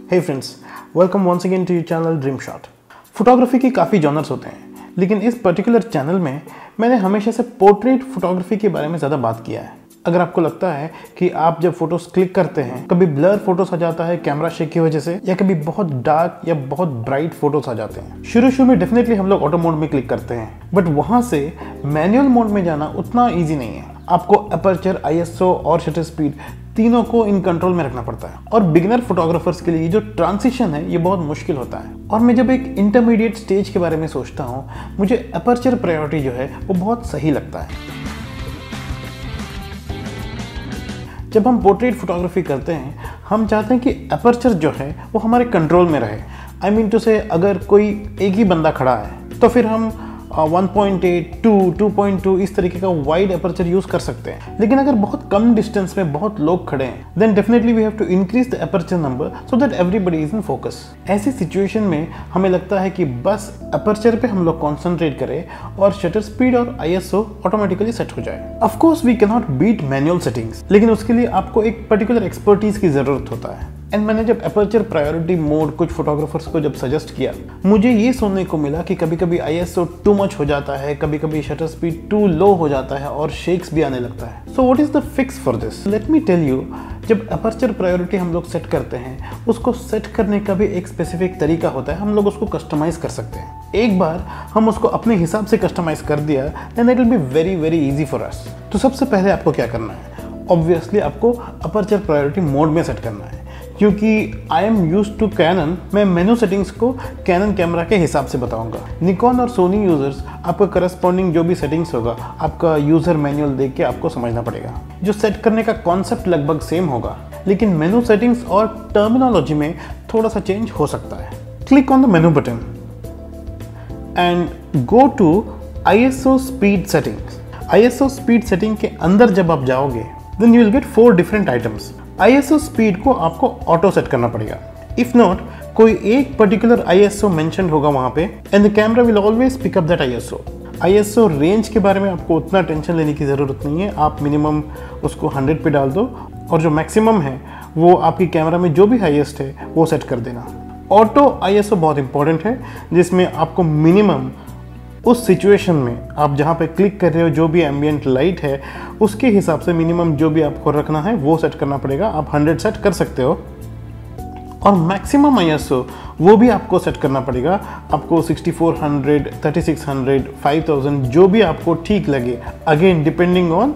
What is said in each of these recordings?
Hey friends, welcome once again to your channel dream shot. Photography की काफ़ी genres होते हैं, लेकिन इस पर्टिकुलर चैनल में मैंने हमेशा से पोर्ट्रेट फोटोग्राफी के बारे में ज़्यादा बात किया है। अगर आपको लगता है कि आप जब फोटोज क्लिक करते हैं, कभी ब्लर फोटोज आ जाता है कैमरा शेक की वजह से, या कभी बहुत डार्क या बहुत ब्राइट फोटोज आ जाते हैं, शुरू में डेफिनेटली हम लोग ऑटो मोड में क्लिक करते हैं, बट वहां से मैनुअल मोड में जाना उतना ईजी नहीं है। आपको अपर्चर, ISO और शटर स्पीड तीनों को इन कंट्रोल में रखना पड़ता है, और बिगिनर फोटोग्राफर्स के लिए जो ट्रांजिशन है ये बहुत मुश्किल होता है। और मैं जब एक इंटरमीडिएट स्टेज के बारे में सोचता हूँ, मुझे अपर्चर प्रायोरिटी जो है वो बहुत सही लगता है। जब हम पोर्ट्रेट फोटोग्राफी करते हैं, हम चाहते हैं कि अपर्चर जो है वो हमारे कंट्रोल में रहे। आई मीन टू से, अगर कोई एक ही बंदा खड़ा है तो फिर हम 1.8, 2.2 इस तरीके का वाइड अपर्चर यूज कर सकते हैं। लेकिन अगर बहुत कम डिस्टेंस में बहुत लोग खड़े हैं, then definitely we have to increase the aperture number so that everybody is in focus. ऐसी सिचुएशन में हमें लगता है कि बस अपर्चर पे हम लोग कॉन्सेंट्रेट करें और शटर स्पीड और ISO ऑटोमेटिकली सेट हो जाए। Of course we can not beat manual settings, लेकिन उसके लिए आपको एक पर्टिकुलर एक्सपर्टीज की जरूरत होता है। एंड मैंने जब अपर्चर प्रायोरिटी मोड कुछ फोटोग्राफर्स को जब सजेस्ट किया, मुझे ये सुनने को मिला कि कभी कभी ISO टू मच हो जाता है, कभी कभी शटर स्पीड टू लो हो जाता है और शेक्स भी आने लगता है। So what is the fix for this? Let me tell you. जब अपर्चर प्रायोरिटी हम लोग सेट करते हैं, उसको सेट करने का भी एक स्पेसिफिक तरीका होता है। हम लोग उसको कस्टमाइज कर सकते हैं। एक बार हम उसको अपने हिसाब से कस्टमाइज कर दिया, then it will be very very easy for us. तो सबसे पहले आपको क्या करना है? ऑब्वियसली आपको अपर्चर प्रायोरिटी मोड में सेट करना है। क्योंकि I am used to Canon, मैं मेनू सेटिंग्स को कैनन कैमरा के हिसाब से बताऊंगा। निकॉन और सोनी यूजर्स आपका करस्पॉन्डिंग जो भी सेटिंग्स होगा, आपका यूजर मैनुअल देख के आपको समझना पड़ेगा। जो सेट करने का कॉन्सेप्ट लगभग सेम होगा, लेकिन मेनू सेटिंग्स और टर्मिनोलॉजी में थोड़ा सा चेंज हो सकता है। Click on the menu button and go to ISO speed settings. ISO speed setting के अंदर जब आप जाओगे, then you will get 4 different items. ISO speed को आपको ऑटो सेट करना पड़ेगा। इफ नॉट, कोई एक पर्टिकुलर ISO मेंशन होगा वहां पे, and the camera will always pick up that ISO। ISO range के बारे में आपको उतना टेंशन लेने की ज़रूरत नहीं है। आप मिनिमम उसको 100 पे डाल दो, और जो मैक्सिमम है वो आपकी कैमरा में जो भी हाईएस्ट है वो सेट कर देना। ऑटो ISO बहुत इंपॉर्टेंट है, जिसमें आपको मिनिमम उस सिचुएशन में आप जहाँ पे क्लिक कर रहे हो, जो भी एम्बियंट लाइट है उसके हिसाब से मिनिमम जो भी आपको रखना है वो सेट करना पड़ेगा। आप 100 सेट कर सकते हो, और मैक्सिमम ISO वो भी आपको सेट करना पड़ेगा। आपको 6400, 3600, 5000 जो भी आपको ठीक लगे, अगेन डिपेंडिंग ऑन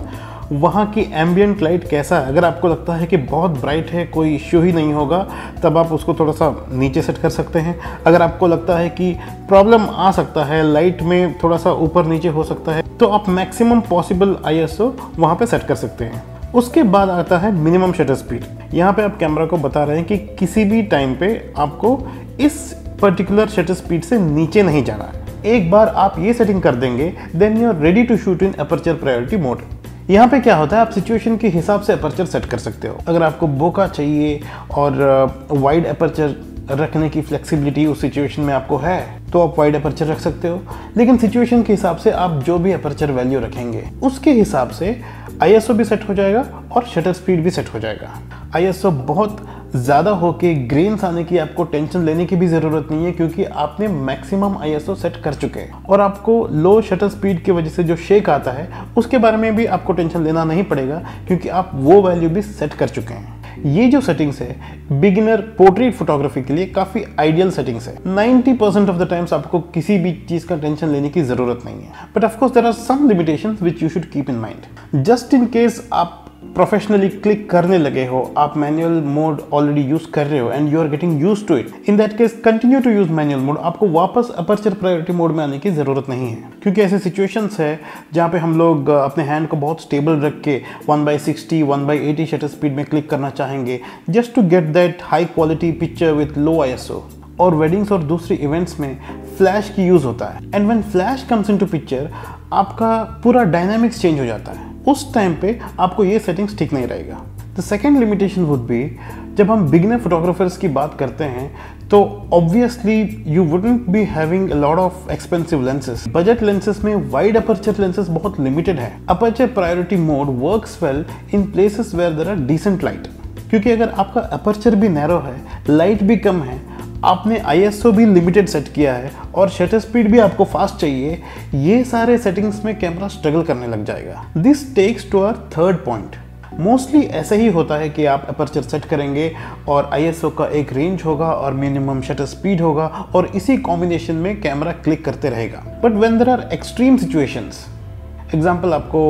वहाँ की एम्बियंट लाइट कैसा है। अगर आपको लगता है कि बहुत ब्राइट है, कोई इश्यू ही नहीं होगा, तब आप उसको थोड़ा सा नीचे सेट कर सकते हैं। अगर आपको लगता है कि प्रॉब्लम आ सकता है, लाइट में थोड़ा सा ऊपर नीचे हो सकता है, तो आप मैक्सिमम पॉसिबल ISO वहाँ पे सेट कर सकते हैं। उसके बाद आता है मिनिमम शटर स्पीड। यहाँ पे आप कैमरा को बता रहे हैं कि किसी भी टाइम पे आपको इस पर्टिकुलर शटर स्पीड से नीचे नहीं जाना है। एक बार आप ये सेटिंग कर देंगे, then you are ready to shoot in aperture priority mode. यहाँ पे क्या होता है, आप सिचुएशन के हिसाब से अपर्चर सेट कर सकते हो। अगर आपको बोका चाहिए और वाइड अपर्चर रखने की फ्लेक्सिबिलिटी उस सिचुएशन में आपको है, तो आप वाइड अपर्चर रख सकते हो। लेकिन सिचुएशन के हिसाब से आप जो भी अपर्चर वैल्यू रखेंगे, उसके हिसाब से ISO भी सेट हो जाएगा और शटर स्पीड भी सेट हो जाएगा। ISO बहुत ज़्यादा होके ग्रेन्स आने की आपको टेंशन लेने की भी ज़रूरत नहीं है, क्योंकि आपने मैक्सिमम ISO सेट कर चुके हैं। और आपको लो शटर स्पीड की वजह से जो शेक आता है, उसके बारे में भी आपको टेंशन लेना नहीं पड़ेगा, क्योंकि आप वो वैल्यू भी सेट कर चुके हैं। ये जो सेटिंग्स है, बिगिनर पोर्ट्रेट फोटोग्राफी के लिए काफ़ी आइडियल सेटिंग्स है। 90% ऑफ द टाइम्स आपको किसी भी चीज़ का टेंशन लेने की ज़रूरत नहीं है। But of course there are some limitations which you should keep in mind. Just in case आप प्रोफेशनली क्लिक करने लगे हो, आप मैनुअल मोड ऑलरेडी यूज कर रहे हो and you are getting used to it, in that case continue to use manual mode. आपको वापस अपर्चर प्रायोरिटी मोड में आने की जरूरत नहीं है, क्योंकि ऐसे सिचुएशंस है जहाँ पे हम लोग अपने हैंड को बहुत स्टेबल रख के 1/60, 1/80 शटर स्पीड में क्लिक करना चाहेंगे, just to get that high quality picture with low ISO। और वेडिंग्स और दूसरे इवेंट्स में फ्लैश की यूज होता है, and when flash comes into picture, आपका पूरा डायनामिक्स चेंज हो जाता है। उस टाइम पे आपको ये सेटिंग्स ठीक नहीं रहेगा। The second limitation would be, जब हम बिगिनर फोटोग्राफर्स की बात करते हैं, तो obviously you wouldn't be having a lot of expensive lenses. Budget lenses में वाइड अपर्चर लेंसेज बहुत लिमिटेड है। Aperture priority mode works well in places where there are decent light. क्योंकि अगर आपका अपर्चर भी नैरो है, लाइट भी कम है, आपने ISO भी लिमिटेड सेट किया है और शटर स्पीड भी आपको फास्ट चाहिए, ये सारे सेटिंग्स में कैमरा स्ट्रगल करने लग जाएगा। This takes to our third point. Mostly ऐसा ही होता है कि आप अपर्चर सेट करेंगे और ISO का एक रेंज होगा और मिनिमम शटर स्पीड होगा और इसी कॉम्बिनेशन में कैमरा क्लिक करते रहेगा। But when there are extreme situations, example आपको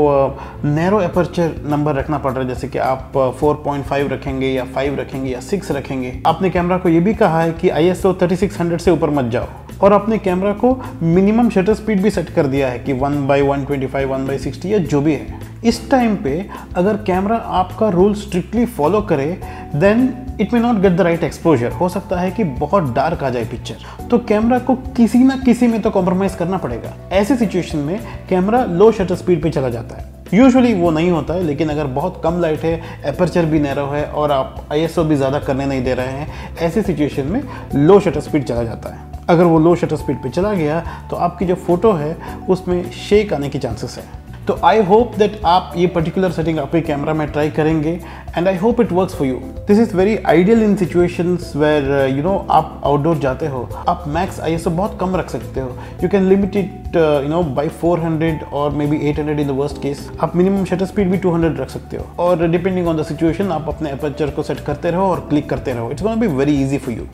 नैरो अपर्चर नंबर रखना पड़ रहा है, जैसे कि आप 4.5 रखेंगे या 5 रखेंगे या 6 रखेंगे, आपने कैमरा को ये भी कहा है कि ISO 3600 से ऊपर मत जाओ और आपने कैमरा को मिनिमम शटर स्पीड भी सेट कर दिया है कि 1/125, 1/60 या जो भी है। इस टाइम पे अगर कैमरा आपका रूल स्ट्रिक्टली फॉलो करे then it may not get the right exposure. हो सकता है कि बहुत डार्क आ जाए पिक्चर, तो कैमरा को किसी ना किसी में तो कॉम्प्रोमाइज़ करना पड़ेगा। ऐसे सिचुएशन में कैमरा लो शटर स्पीड पे चला जाता है। यूजुअली वो नहीं होता है, लेकिन अगर बहुत कम लाइट है, अपर्चर भी नैरो है और आप ISO भी ज़्यादा करने नहीं दे रहे हैं, ऐसे सिचुएशन में लो शटर स्पीड चला जाता है। अगर वो लो शटर स्पीड पे चला गया तो आपकी जो फोटो है उसमें शेक आने की चांसेस है। तो आई होप दैट आप ये पर्टिकुलर सेटिंग आपके कैमरा में ट्राई करेंगे and I hope it works for you. This is very ideal in situations where आप आउटडोर जाते हो, आप मैक्स ISO बहुत कम रख सकते हो। You can limit it by 400 और may be 800 in the worst case. आप मिनिमम शटर स्पीड भी 200 रख सकते हो और डिपेंडिंग ऑन द सिचुएशन आप अपने अपर्चर को सेट करते रहो और क्लिक करते रहो। It's gonna be very easy for you.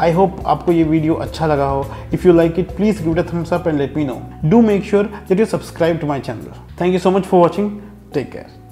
I hope आपको ये वीडियो अच्छा लगा हो। If you like it, please give it a thumbs up and let me know. Do make sure that you subscribe to my channel. Thank you so much for watching. Take care.